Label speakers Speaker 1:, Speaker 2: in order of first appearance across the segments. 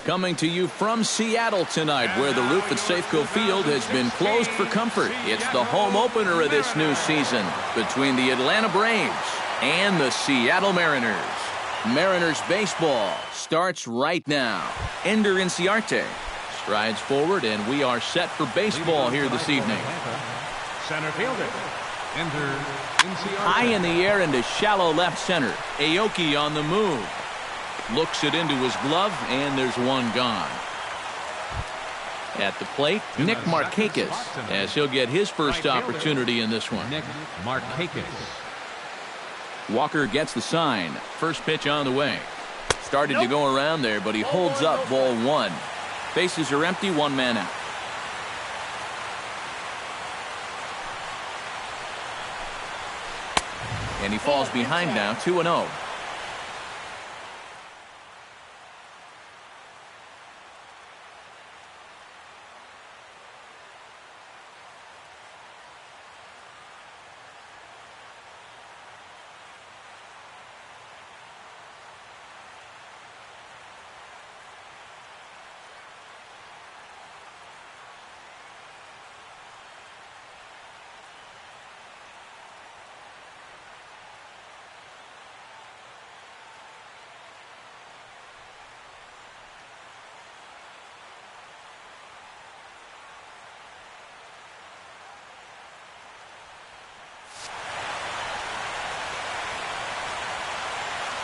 Speaker 1: Coming to you from Seattle tonight, where the roof at Safeco Field has been closed for comfort. It's the home opener of this new season between the Atlanta Braves and the Seattle Mariners. Mariners baseball starts right now. Ender Inciarte strides forward, and we are set for baseball here this evening.
Speaker 2: Center fielder, Ender Inciarte.
Speaker 1: High in the air into shallow left center. Aoki on the move. Looks it into his glove, and there's one gone. At the plate, Nick Markakis, as he'll get his first opportunity in this one.
Speaker 2: Nick Markakis.
Speaker 1: Walker gets the sign. First pitch on the way. Started to go around there, but he holds up ball one. Bases are empty, one man out. And he falls behind now, 2-0.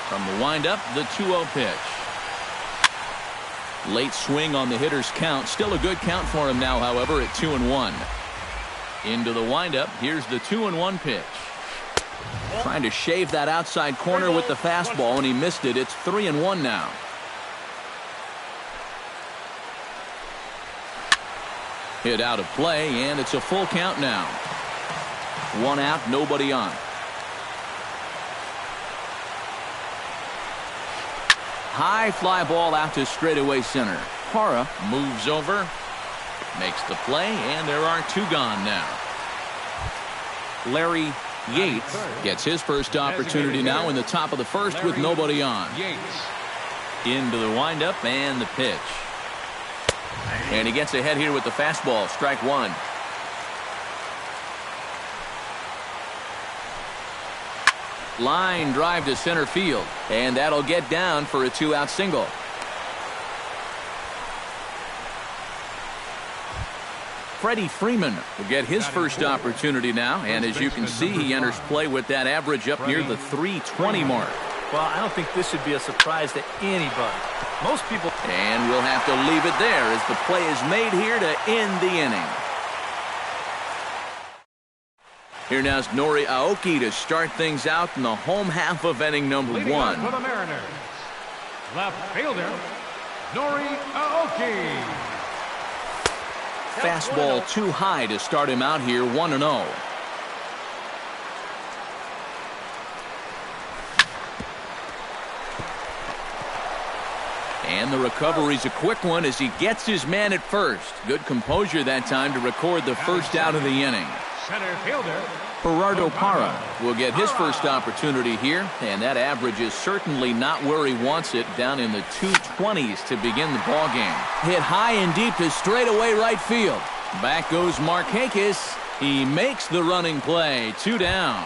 Speaker 1: From the windup, the 2-0 pitch. Late swing on the hitter's count. Still a good count for him now, however, at 2-1. Into the windup. Here's the 2-1 pitch. Trying to shave that outside corner with the fastball, and he missed it. It's 3-1 now. Hit out of play, and it's a full count now. One out, nobody on. High fly ball out to straightaway center. Parra moves over, makes the play, and there are two gone now. Larry Yates gets his first opportunity now in the top of the first with nobody on. Into the windup and the pitch. And he gets ahead here with the fastball. Strike one. Line drive to center field, and that'll get down for a two-out single. Freddie Freeman will get his first opportunity now, and as you can see, he enters play with that average up near the 320 mark.
Speaker 3: Well, I don't think this should be a surprise to anybody. Most people...
Speaker 1: And we'll have to leave it there as the play is made here to end the inning. Here now is Nori Aoki to start things out in the home half of inning number one.
Speaker 2: For the Mariners, left fielder, Nori Aoki.
Speaker 1: Fastball too high to start him out here, 1-0. And the recovery's a quick one as he gets his man at first. Good composure that time to record the first out of the inning.
Speaker 2: Center fielder,
Speaker 1: Gerardo Parra will get his first opportunity here, and that average is certainly not where he wants it, down in the 220s to begin the ball game. Hit high and deep to straightaway right field. Back goes Markakis. He makes the running play. Two down.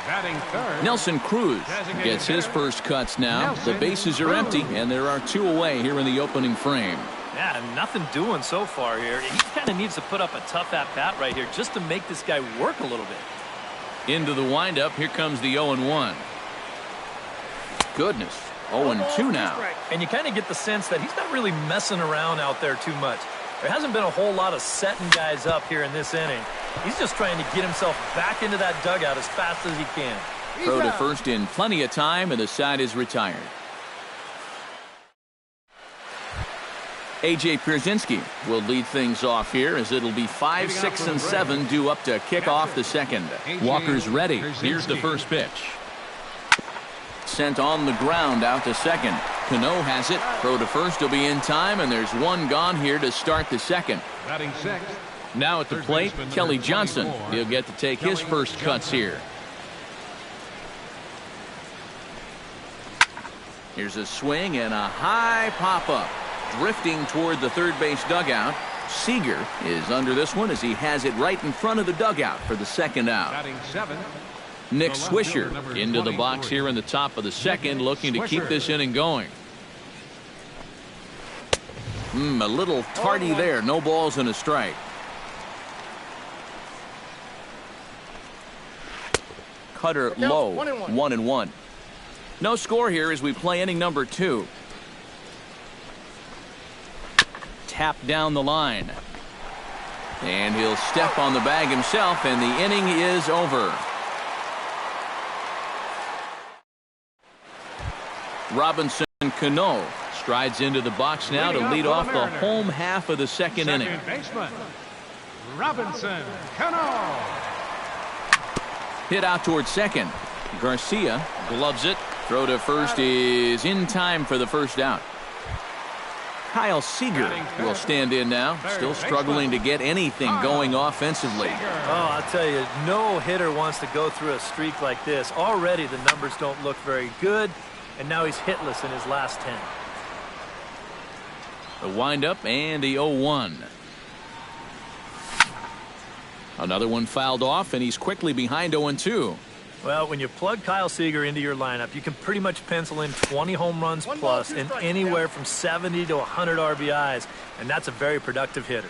Speaker 2: batting third.
Speaker 1: Nelson Cruz gets his first cuts now. The bases are empty, and there are two away here in the opening frame.
Speaker 3: Yeah, nothing doing so far here. He kind of needs to put up a tough at-bat right here just to make this guy work a little bit.
Speaker 1: Into the windup. Here comes the 0-1. Goodness. 0-2 now.
Speaker 3: And you kind of get the sense that he's not really messing around out there too much. There hasn't been a whole lot of setting guys up here in this inning. He's just trying to get himself back into that dugout as fast as he can.
Speaker 1: Throw to first in plenty of time, and the side is retired. A.J. Pierzynski will lead things off here as it'll be 5, 6, and 7 due up to kick off the second. Walker's ready. Here's the first pitch. Sent on the ground out to second. Cano has it. Throw to first will be in time, and there's one gone here to start the second.
Speaker 2: Batting sixth.
Speaker 1: Now at the plate, Kelly Johnson. He'll get to take his first cuts here. Here's a swing and a high pop-up. drifting toward the third base dugout. Seager is under this one as he has it right in front of the dugout for the second out.
Speaker 2: Batting 7.
Speaker 1: Nick Swisher into the box here in the top of the second, looking to keep this inning going. A little tardy there. No balls and a strike. Cutter low, 1-1. No score here as we play inning number 2. Tap down the line. And he'll step on the bag himself, and the inning is over. Robinson Cano strides into the box now to lead off the home half of the second inning.
Speaker 2: Baseman, Robinson Cano.
Speaker 1: Hit out towards second. Garcia gloves it. Throw to first is in time for the first out. Kyle Seager will stand in now, still struggling to get anything going offensively.
Speaker 3: Oh, I'll tell you, no hitter wants to go through a streak like this. Already the numbers don't look very good, and now he's hitless in his last 10.
Speaker 1: The windup and the 0-1. Another one fouled off, and he's quickly behind 0-2.
Speaker 3: Well, when you plug Kyle Seager into your lineup, you can pretty much pencil in 20 home runs plus and anywhere from 70 to 100 RBIs, and that's a very productive hitter.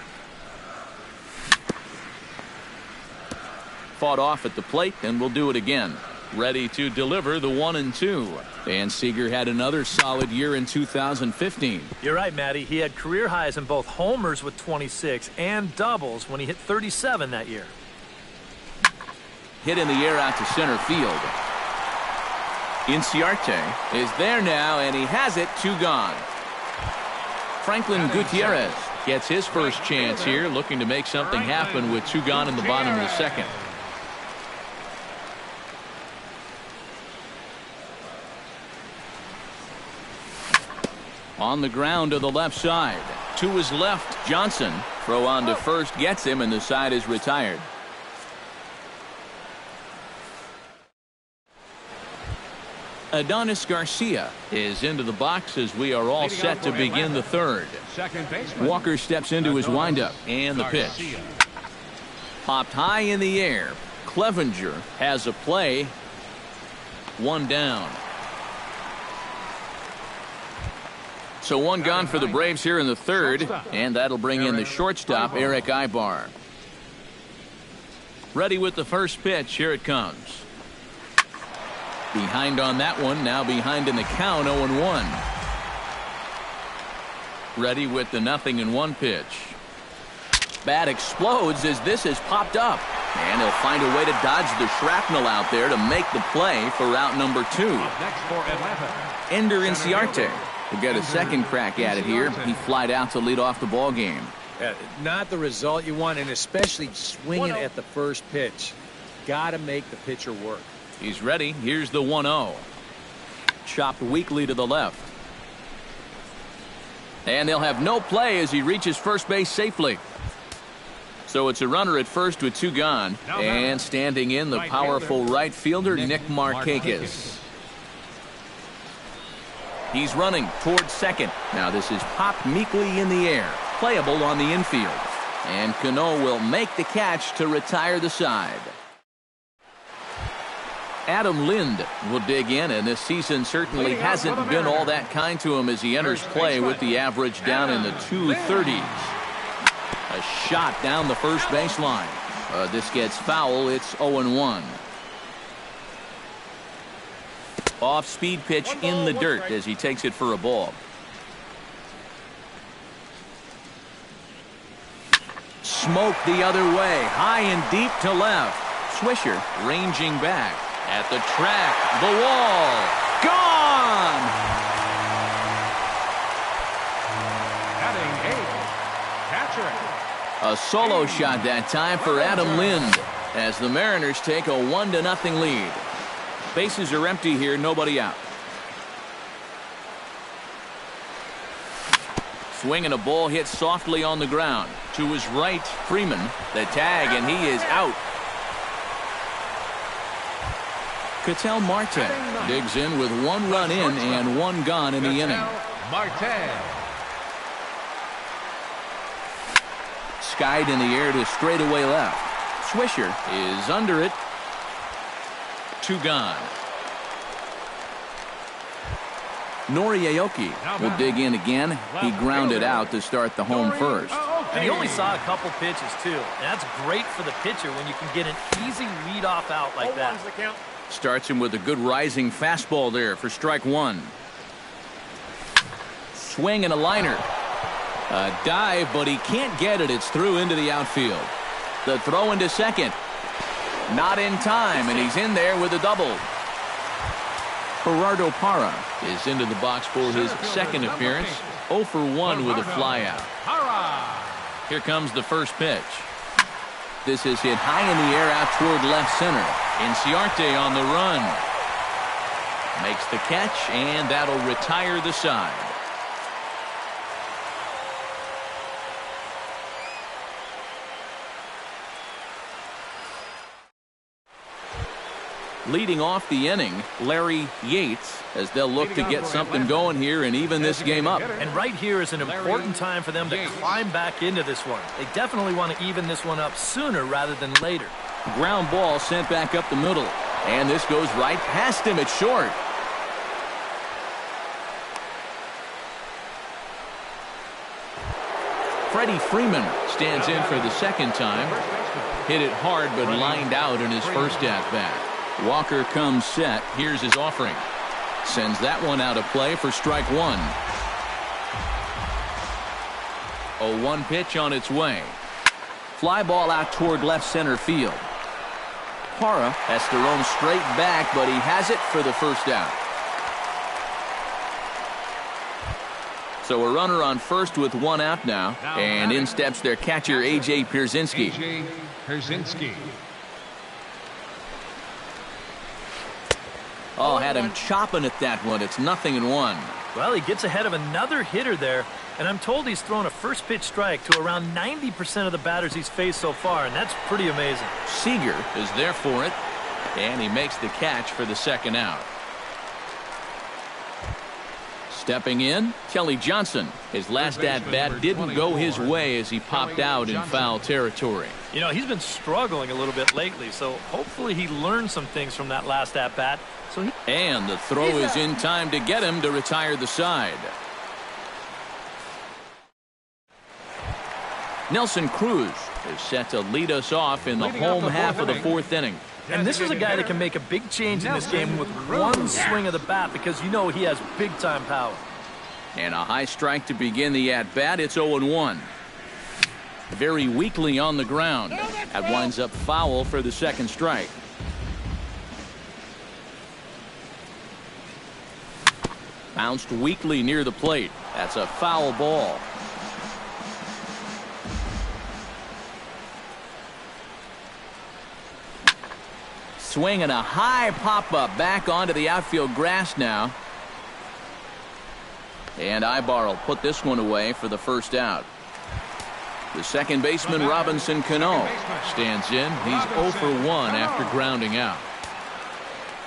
Speaker 1: Fought off at the plate, and will do it again. Ready to deliver the 1-2. And Seager had another solid year in 2015.
Speaker 3: You're right, Matty. He had career highs in both homers with 26 and doubles when he hit 37 that year.
Speaker 1: Hit in the air out to center field. Inciarte is there now, and he has it. 2 gone. Franklin Gutierrez gets his first chance here, looking to make something happen with 2 gone in the bottom of the second. On the ground to the left side. To his left, Johnson. Throw on to first gets him, and the side is retired. Adonis Garcia is into the box as we are all set to begin the third. Walker steps into his windup, and the pitch. Popped high in the air. Clevenger has a play. 1 down. So 1 gone for the Braves here in the third, and that'll bring in the shortstop, Eric Ibar. Ready with the first pitch. Here it comes. Behind on that one, now behind in the count, 0-1. Ready with the 0-1 pitch. Bat explodes as this has popped up. And he'll find a way to dodge the shrapnel out there to make the play for route number 2. Ender Inciarte will get a second crack at it here. He flied out to lead off the ball game.
Speaker 4: Not the result you want, and especially swinging at the first pitch. Got to make the pitcher work.
Speaker 1: He's ready. Here's the 1-0. Chopped weakly to the left. And they'll have no play as he reaches first base safely. So it's a runner at first with 2 gone. And standing in, the powerful right fielder, Nick Markakis. He's running towards second. Now this is popped meekly in the air. Playable on the infield. And Cano will make the catch to retire the side. Adam Lind will dig in, and this season certainly hasn't been all that kind to him as he enters play with the average down in the 230s. A shot down the first baseline. This gets foul. It's 0-1. Off-speed pitch in the dirt as he takes it for a ball. Smoked the other way, high and deep to left. Swisher ranging back. At the track, the wall, gone!
Speaker 2: Batting 8, catcher.
Speaker 1: A solo shot that time for Adam Lind as the Mariners take a 1-0 lead. Bases are empty here, nobody out. Swinging a ball hit softly on the ground. To his right, Freeman, the tag, and he is out. Ketel Marte digs in with 1 run in and 1 gone in the inning.
Speaker 2: Marte.
Speaker 1: skied in the air to straightaway left. Swisher is under it. 2 gone. Noriaoki will dig in again. He grounded out to start the home first.
Speaker 3: And he only saw a couple pitches, too. And that's great for the pitcher when you can get an easy leadoff out like that.
Speaker 1: Starts him with a good rising fastball there for strike 1. Swing and a liner. A dive, but he can't get it. It's through into the outfield. The throw into second. Not in time, and he's in there with a double. Gerardo Parra is into the box for his second appearance. 0 for 1 with a flyout. Here comes the first pitch. This is hit high in the air out toward left center. Inciarte on the run. Makes the catch, and that'll retire the side. Leading off the inning, Larry Yates, as they'll look to get something going here and even this game up.
Speaker 3: And right here is an important time for them to climb back into this one. They definitely want to even this one up sooner rather than later.
Speaker 1: Ground ball sent back up the middle. And this goes right past him. It's short. Freddie Freeman stands in for the second time. Hit it hard but lined out in his first at-bat. Walker comes set. Here's his offering. Sends that one out of play for strike 1. A 1 pitch on its way. Fly ball out toward left center field. Parra has to roam straight back, but he has it for the first out. So a runner on first with 1 out now, and in steps their catcher A.J. Pierzynski. Oh, had him chopping at that one. It's 0-1.
Speaker 3: Well, he gets ahead of another hitter there, and I'm told he's thrown a first pitch strike to around 90% of the batters he's faced so far, and that's pretty amazing.
Speaker 1: Seager is there for it, and he makes the catch for the second out. Stepping in, Kelly Johnson. His last at-bat didn't go his way as he popped out in foul territory.
Speaker 3: You know, he's been struggling a little bit lately, so hopefully he learned some things from that last at-bat.
Speaker 1: And the throw is in time to get him to retire the side. Nelson Cruz is set to lead us off in the home half of the 4th inning.
Speaker 3: And this is a guy that can make a big change in this game with one swing of the bat because you know he has big-time power.
Speaker 1: And a high strike to begin the at-bat. It's 0-1. Very weakly on the ground. That winds up foul for the second strike. Bounced weakly near the plate. That's a foul ball. Swing and a high pop-up back onto the outfield grass now. And Ibar will put this one away for the first out. The second baseman, Robinson Cano, stands in. He's 0 for 1 after grounding out.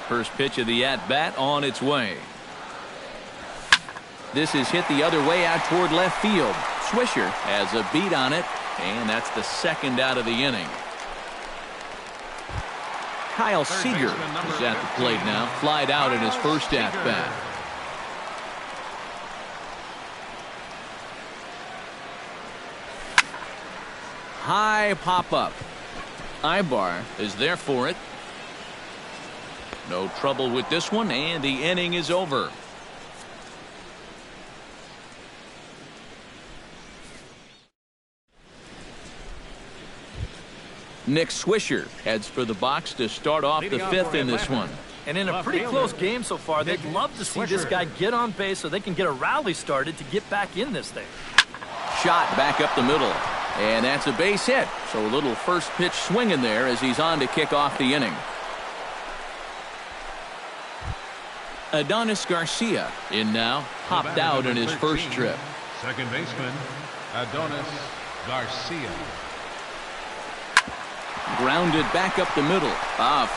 Speaker 1: First pitch of the at-bat on its way. This is hit the other way out toward left field. Swisher has a beat on it, and that's the second out of the inning. Kyle Seager is at the plate now. Flied out in his first at-bat. High pop-up. Ibar is there for it. No trouble with this one, and the inning is over. Nick Swisher heads for the box to start off the 5th in this one.
Speaker 3: And in a pretty close game so far, they'd love to see this guy get on base so they can get a rally started to get back in this thing.
Speaker 1: Shot back up the middle. And that's a base hit. So a little first pitch swing in there as he's on to kick off the inning. Adonis Garcia in now. Popped out in his first trip.
Speaker 2: Second baseman, Adonis Garcia.
Speaker 1: Grounded back up the middle.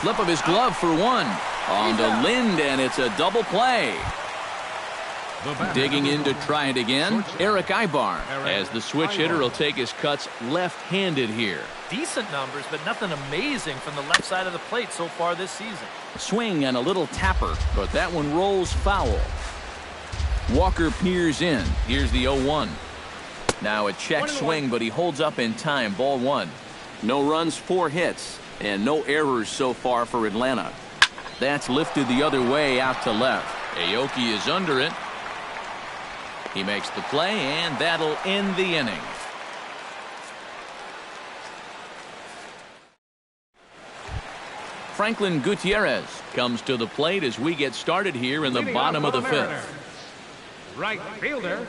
Speaker 1: Flip of his glove for 1. On to Lind, and it's a double play. Digging in to try it again, Eric Ibar, as the switch hitter will take his cuts left-handed here.
Speaker 3: Decent numbers, but nothing amazing from the left side of the plate so far this season.
Speaker 1: Swing and a little tapper, but that one rolls foul. Walker peers in. Here's the 0-1. Now a check swing, but he holds up in time. Ball one. No runs, 4 hits, and no errors so far for Atlanta. That's lifted the other way out to left. Aoki is under it. He makes the play, and that'll end the inning. Franklin Gutierrez comes to the plate as we get started here in the bottom of the 5th.
Speaker 2: Right fielder,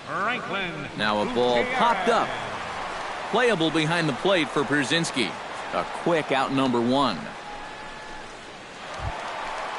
Speaker 2: Franklin.
Speaker 1: Now a ball popped up. Playable behind the plate for Brzezinski. A quick out number 1.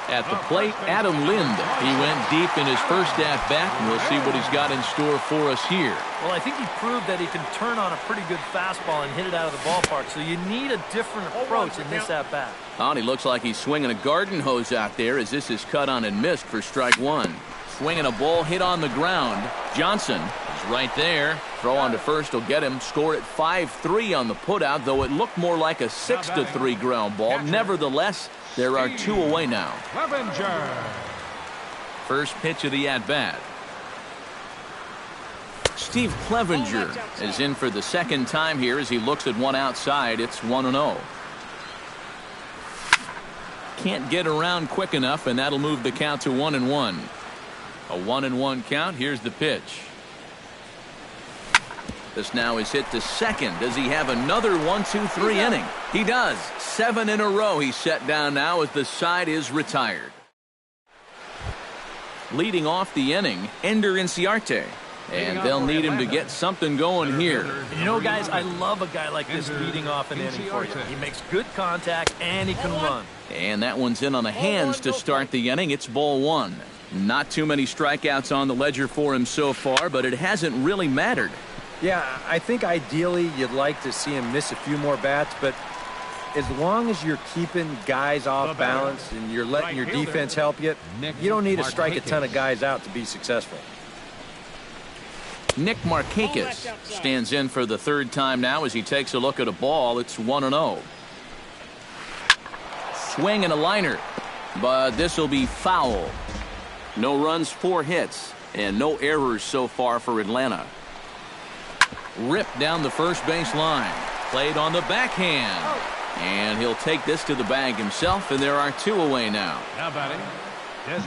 Speaker 1: At the plate, Adam Lind. He went deep in his first at-bat, and we'll see what he's got in store for us here.
Speaker 3: Well, I think he proved that he can turn on a pretty good fastball and hit it out of the ballpark, so you need a different approach in this at-bat.
Speaker 1: He looks like he's swinging a garden hose out there as this is cut on and missed for strike 1. Swinging a ball hit on the ground. Johnson is right there. Throw on to first will get him. Score at 5-3 on the putout, though it looked more like a 6-3 ground ball. Nevertheless, there are 2 away now. First pitch of the at-bat. Steve Clevenger is in for the second time here as he looks at one outside. It's 1-0. Can't get around quick enough, and that'll move the count to 1-1. A 1-1 count. Here's the pitch. This now is hit to second. Does he have another 1-2-3 inning? He does. 7 in a row he's set down now as the side is retired. Leading off the inning, Ender Inciarte. And they'll need him to get something going here.
Speaker 3: And you know, guys, I love a guy like this leading off an inning for you. He makes good contact and he can run.
Speaker 1: And that one's in on the hands to start the inning. It's ball 1. Not too many strikeouts on the ledger for him so far, but it hasn't really mattered.
Speaker 4: Yeah, I think ideally you'd like to see him miss a few more bats, but as long as you're keeping guys off balance and you're letting your defense help you, you don't need to strike a ton of guys out to be successful.
Speaker 1: Nick Markakis stands in for the 3rd time now as he takes a look at a ball. It's 1-0. Swing and a liner, but this will be foul. No runs, 4 hits, and no errors so far for Atlanta. Ripped down the first base line. Played on the backhand. And he'll take this to the bag himself, and there are 2 away now.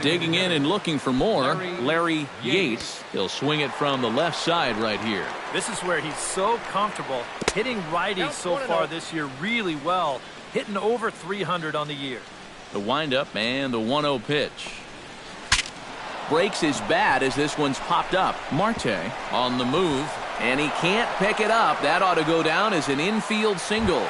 Speaker 1: Digging in and looking for more, Larry Yates. He'll swing it from the left side right here.
Speaker 3: This is where he's so comfortable, hitting righties so far this year really well, hitting over 300 on the year.
Speaker 1: The windup and the 1-0 pitch. Breaks his bat as this one's popped up. Marte on the move, and he can't pick it up. That ought to go down as an infield single.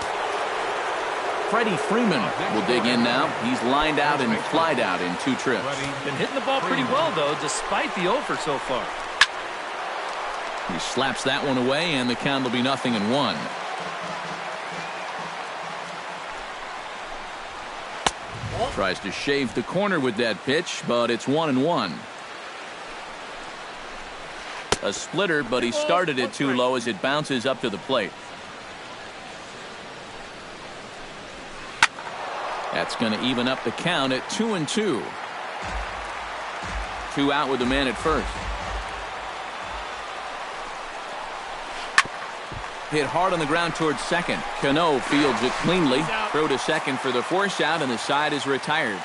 Speaker 1: Freddie Freeman will dig in now. He's lined out and flied out in 2 trips.
Speaker 3: Been hitting the ball pretty well, though, despite the offer so far.
Speaker 1: He slaps that one away, and the count will be 0-1. Tries to shave the corner with that pitch, but it's 1-1. A splitter, but he started it too low as it bounces up to the plate. That's going to even up the count at 2-2. 2 out with the man at first. Hit hard on the ground towards second. Cano fields it cleanly. Throw to second for the force out, and the side is retired.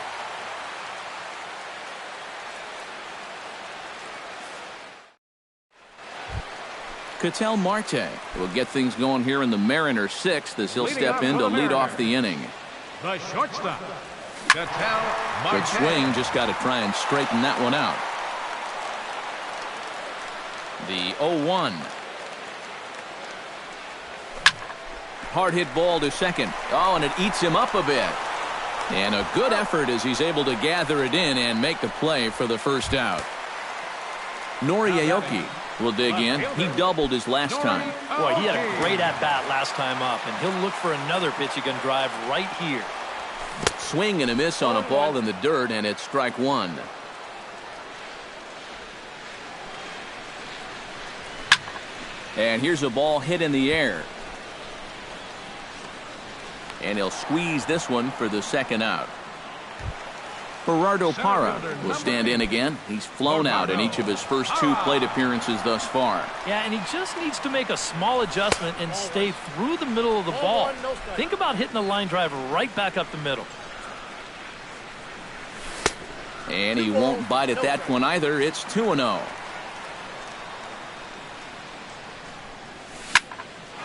Speaker 1: Ketel Marte will get things going here in the Mariner 6th as he'll step in to lead off the inning.
Speaker 2: The shortstop, Ketel Marte.
Speaker 1: Good swing, just got to try and straighten that one out. The 0-1. Hard hit ball to second. Oh, and it eats him up a bit. And a good effort as he's able to gather it in and make the play for the first out. Nori Aoki will dig in. He doubled his last time.
Speaker 3: Boy, he had a great at-bat last time up, and he'll look for another pitch he can drive right here.
Speaker 1: Swing and a miss on a ball in the dirt, and it's strike 1. And here's a ball hit in the air. And he'll squeeze this one for the second out. Gerardo Parra will stand in again. He's flown out in each of his first 2 plate appearances thus far.
Speaker 3: Yeah, and he just needs to make a small adjustment and stay through the middle of the ball. Think about hitting a line drive right back up the middle.
Speaker 1: And he won't bite at that one either. It's 2-0.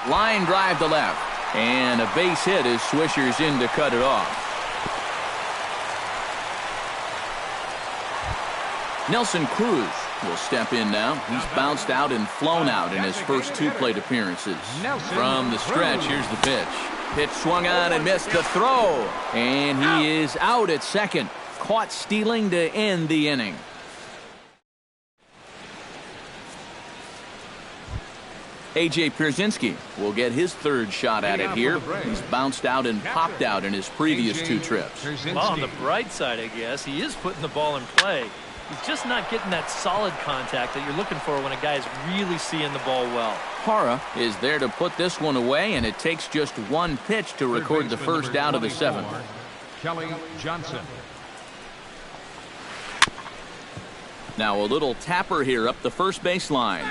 Speaker 1: Line drive to left. And a base hit as Swisher's in to cut it off. Nelson Cruz will step in now. He's bounced out and flown out in his first 2 plate appearances. From the stretch, here's the pitch. Pitch swung on and missed the throw. And he is out at second. Caught stealing to end the inning. A.J. Pierzynski will get his 3rd shot at it here. He's bounced out and popped out in his previous 2 trips.
Speaker 3: Well, on the bright side, I guess, he is putting the ball in play. He's just not getting that solid contact that you're looking for when a guy's really seeing the ball well.
Speaker 1: Parra is there to put this one away, and it takes just 1 pitch to record the first out of the 7th.
Speaker 2: Kelly Johnson.
Speaker 1: Now a little tapper here up the first baseline,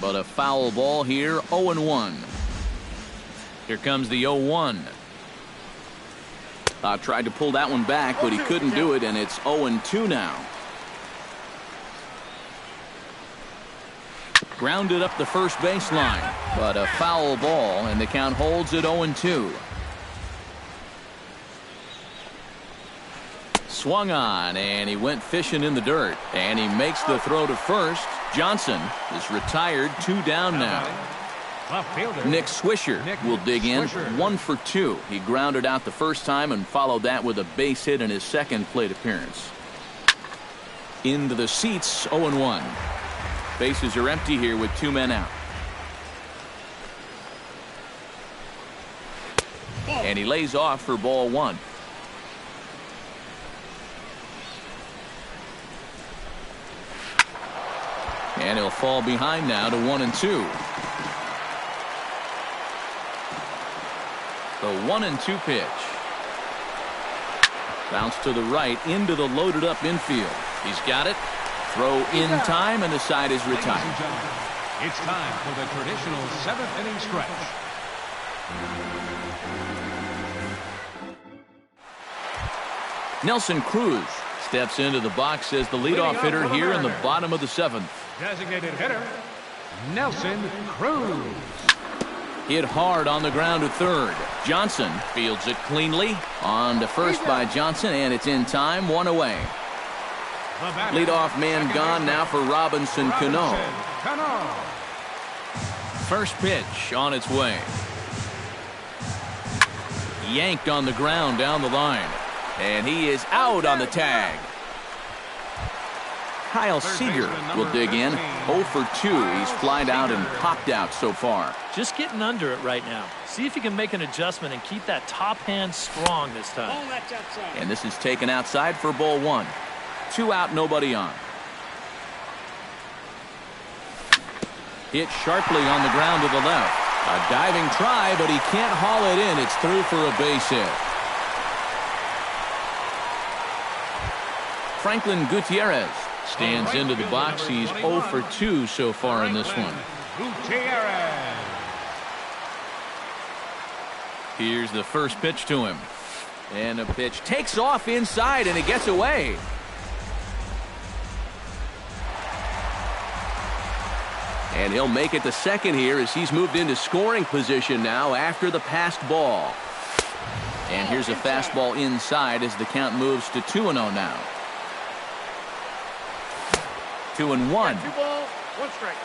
Speaker 1: but a foul ball here, 0-1. Here comes the 0-1. Tried to pull that one back, but he couldn't do it, and it's 0-2 now. Grounded up the first baseline, but a foul ball, and the count holds at 0-2. Swung on, and he went fishing in the dirt, and he makes the throw to first. Johnson is retired, 2 down now. Nick Swisher will dig in, 1 for 2. He grounded out the first time and followed that with a base hit in his 2nd plate appearance. Into the seats, 0-1. Bases are empty here with 2 men out. And he lays off for ball 1. And he'll fall behind now to 1-2. The 1-2 pitch. Bounce to the right into the loaded up infield. He's got it. Throw in time, and the side is retired.
Speaker 2: It's time for the traditional 7th inning stretch.
Speaker 1: Nelson Cruz steps into the box as the leadoff hitter here in the bottom of the 7th.
Speaker 2: Designated hitter, Nelson Cruz.
Speaker 1: Hit hard on the ground to third. Johnson fields it cleanly. On to first by Johnson, and it's in time, 1 away. Leadoff man gone now for Robinson Cano. First pitch on its way. Yanked on the ground down the line. And he is out on the tag. Kyle Seager will dig in. 0 for 2. He's flied out and popped out so far.
Speaker 3: Just getting under it right now. See if you can make an adjustment and keep that top hand strong this time.
Speaker 1: And this is taken outside for ball 1. 2 out, nobody on. Hit sharply on the ground to the left. A diving try, but he can't haul it in. It's through for a base hit. Franklin Gutierrez stands into the box. He's 0 for 2 so far in this one.
Speaker 2: Gutierrez.
Speaker 1: Here's the first pitch to him. And a pitch takes off inside, and it gets away. And he'll make it to second here as he's moved into scoring position now after the passed ball. And here's a fastball inside as the count moves to 2-0 now. 2-1.
Speaker 2: 2 balls, 1 strike.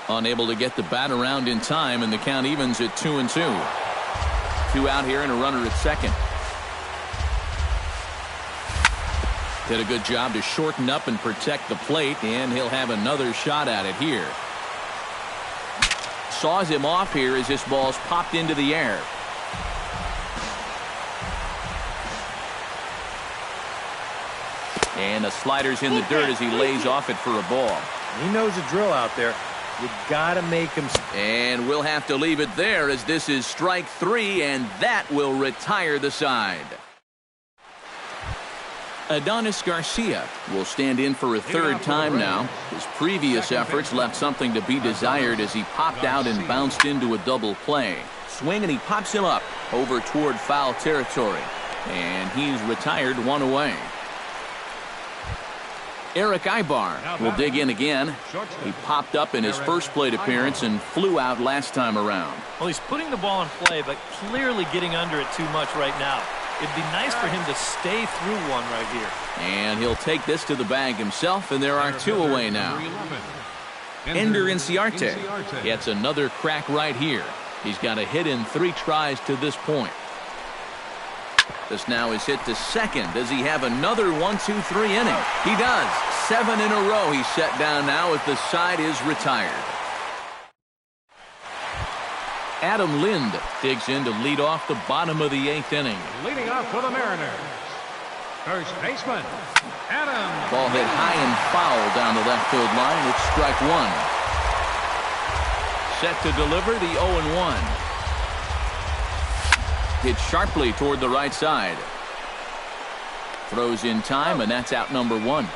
Speaker 1: Unable to get the bat around in time, and the count evens at 2-2. 2 out here and a runner at second. Did a good job to shorten up and protect the plate, and he'll have another shot at it here. Saws him off here as this ball's popped into the air. And the slider's in the dirt as he lays off it for a ball.
Speaker 4: He knows the drill out there. You gotta make him.
Speaker 1: And we'll have to leave it there as this is strike 3, and that will retire the side. Adonis Garcia will stand in for a third time now. His previous efforts left something to be desired as he popped out and bounced into a double play. Swing, and he pops him up over toward foul territory. And he's retired 1 away. Eric Ibar will dig in again. He popped up in his first plate appearance and flew out last time around.
Speaker 3: Well, he's putting the ball in play, but clearly getting under it too much right now. It'd be nice for him to stay through one right here.
Speaker 1: And he'll take this to the bag himself, and there are 2 away now. Ender Inciarte gets another crack right here. He's got a hit in 3 tries to this point. This now is hit to second. Does he have another 1-2-3 inning? He does. 7 in a row he's set down now as the side is retired. Adam Lind digs in to lead off the bottom of the 8th inning.
Speaker 2: Leading off for the Mariners, first baseman, Adam.
Speaker 1: Ball hit high and foul down the left field line. It's strike 1. Set to deliver the 0-1. Hit sharply toward the right side. Throws in time, and that's out number 1.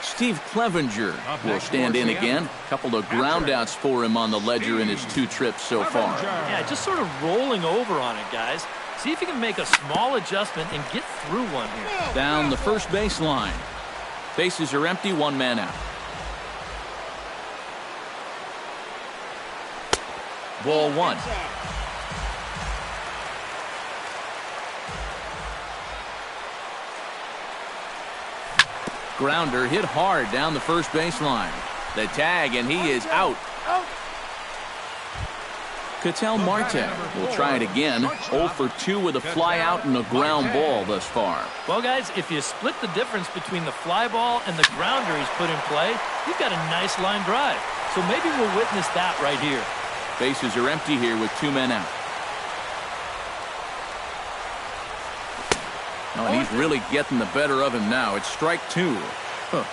Speaker 1: Steve Clevenger will stand in again. A couple of groundouts for him on the ledger in his 2 trips so far.
Speaker 3: Yeah, just sort of rolling over on it, guys. See if you can make a small adjustment and get through one here.
Speaker 1: Down the first baseline. Bases are empty, 1 man out. Ball 1. Grounder hit hard down the first baseline. The tag, and he is out. Ketel Marte will try it again. 0 for 2 with a fly out and a ground ball thus far.
Speaker 3: Well, guys, if you split the difference between the fly ball and the grounder he's put in play, you've got a nice line drive. So maybe we'll witness that right here.
Speaker 1: Bases are empty here with 2 men out. Oh, and he's really getting the better of him now. It's strike 2.
Speaker 4: Huh.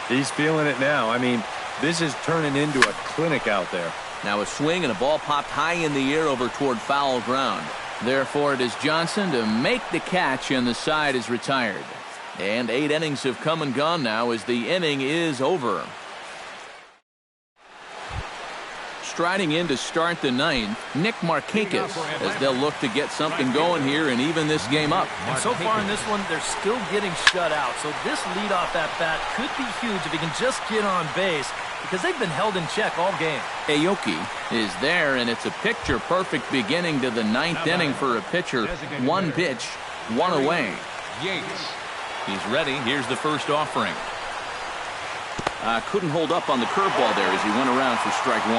Speaker 4: He's feeling it now. I mean, this is turning into a clinic out there.
Speaker 1: Now a swing and a ball popped high in the air over toward foul ground. Therefore, it is Johnson to make the catch, and the side is retired. And 8 innings have come and gone now as the inning is over. Striding in to start the 9th, Nick Markakis, as they'll look to get something going here and even this game up.
Speaker 3: And so far in this one, they're still getting shut out. So this leadoff at bat could be huge if he can just get on base, because they've been held in check all game.
Speaker 1: Aoki is there, and it's a picture-perfect beginning to the 9th inning for a pitcher. 1 pitch, 1 away. He's ready. Here's the first offering. Couldn't hold up on the curveball there as he went around for strike 1.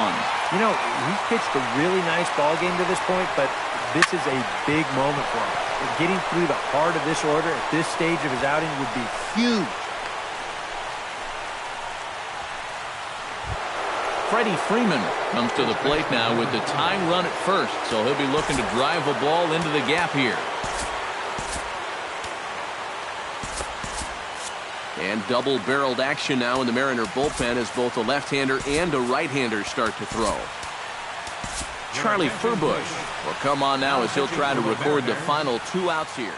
Speaker 4: You know, he's pitched a really nice ball game to this point, but this is a big moment for him. Getting through the heart of this order at this stage of his outing would be huge.
Speaker 1: Freddie Freeman comes to the plate now with the tying run at first, so he'll be looking to drive a ball into the gap here. And double-barreled action now in the Mariner bullpen as both a left-hander and a right-hander start to throw. Charlie Furbush will come on now as he'll try to record the final 2 outs here.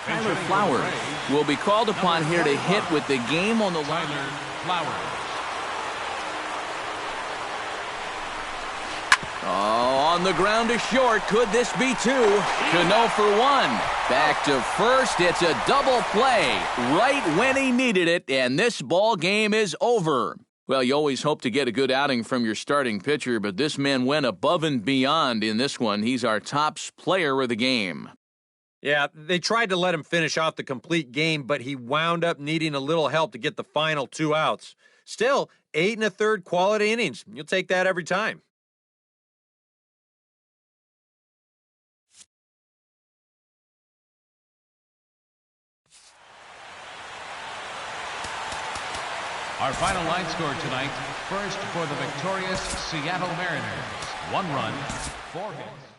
Speaker 1: Tyler Flowers will be called upon here to hit with the game on the line. Oh, on the ground to short. Could this be 2? Cano for 1. Back to first. It's a double play right when he needed it, and this ball game is over. Well, you always hope to get a good outing from your starting pitcher, but this man went above and beyond in this one. He's our top player of the game.
Speaker 4: Yeah, they tried to let him finish off the complete game, but he wound up needing a little help to get the final 2 outs. Still, 8 1/3 quality innings. You'll take that every time.
Speaker 2: Our final line score tonight, first for the victorious Seattle Mariners. 1 run, 4 hits.